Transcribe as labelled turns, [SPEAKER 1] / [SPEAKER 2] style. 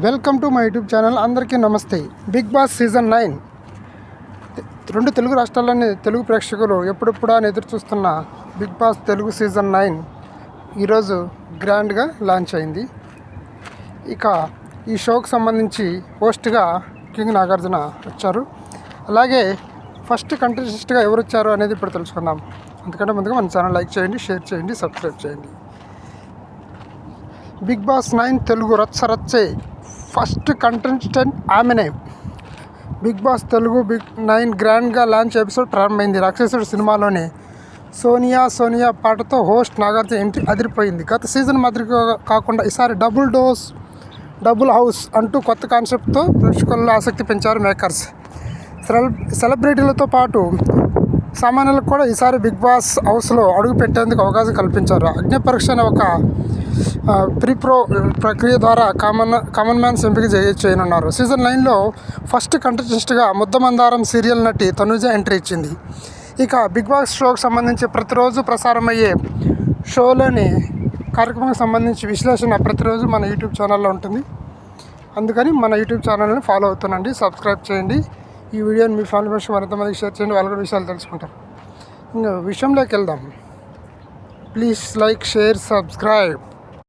[SPEAKER 1] Welcome to my YouTube channel. అందరికీ నమస్తే. Big boss season 9 రెండు తెలుగు రాష్ట్రాల్లోని తెలుగు ప్రేక్షకులు ఎప్పుడెప్పుడా అని ఎదురు చూస్తున్న బిగ్ బాస్ తెలుగు సీజన్ 9 ఈరోజు గ్రాండ్గా లాంచ్ అయింది. ఇక ఈ షోకి సంబంధించి హోస్ట్గా కింగ్ నాగార్జున వచ్చారు. అలాగే ఫస్ట్ కంటెస్టెంట్గా ఎవరు వచ్చారు అనేది ఇప్పుడు తెలుసుకుందాం. అందుకంటే ముందుగా మన ఛానల్ లైక్ చేయండి, షేర్ చేయండి, సబ్స్క్రైబ్ చేయండి. బిగ్ బాస్ 9 తెలుగు రచ్చరచ్చే ఫస్ట్ కంటెస్టెంట్ ఆమెనే. బిగ్ బాస్ తెలుగు బిగ్ 9 గ్రాండ్గా లాంచ్ ఎపిసోడ్ ప్రారంభమైంది. రాక్షసుడు సినిమాలోని సోనియా పాటతో హోస్ట్ నాగార్జున ఎంట్రీ అదిరిపోయింది. గత సీజన్ మాదిరిగా కాకుండా ఈసారి డబుల్ హౌస్ అంటూ కొత్త కాన్సెప్ట్తో ప్రేక్షకుల్లో ఆసక్తి పెంచారు మేకర్స్. సెలబ్రిటీలతో పాటు సామాన్యులకు కూడా ఈసారి బిగ్ బాస్ హౌస్లో అడుగు పెట్టేందుకు అవకాశం కల్పించారు. అగ్ని పరీక్ష అనే ఒక ప్రీ-ప్రో ప్రక్రియ ద్వారా కామన్ మ్యాన్స్ ఎంపిక చేయనున్నారు. సీజన్ 9లో ఫస్ట్ కంటెస్టెంట్గా ముద్దమందారం సీరియల్ నటి తనుజ ఎంట్రీ ఇచ్చింది. ఇక బిగ్ బాస్ షోకి సంబంధించి ప్రతిరోజు ప్రసారమయ్యే షోలోని కార్యక్రమానికి సంబంధించి విశ్లేషణ ప్రతిరోజు మన యూట్యూబ్ ఛానల్లో ఉంటుంది. అందుకని మన యూట్యూబ్ ఛానల్ని ఫాలో అవుతానండి, సబ్స్క్రైబ్ చేయండి. ఈ వీడియోని మీ ఫ్యామిలీ మెంబర్స్ మరింతమందికి షేర్ చేయండి, వాళ్ళు కూడా విషయాలు తెలుసుకుంటారు. ఇంకా విషయంలోకి వెళ్దాం. Please like, share, subscribe.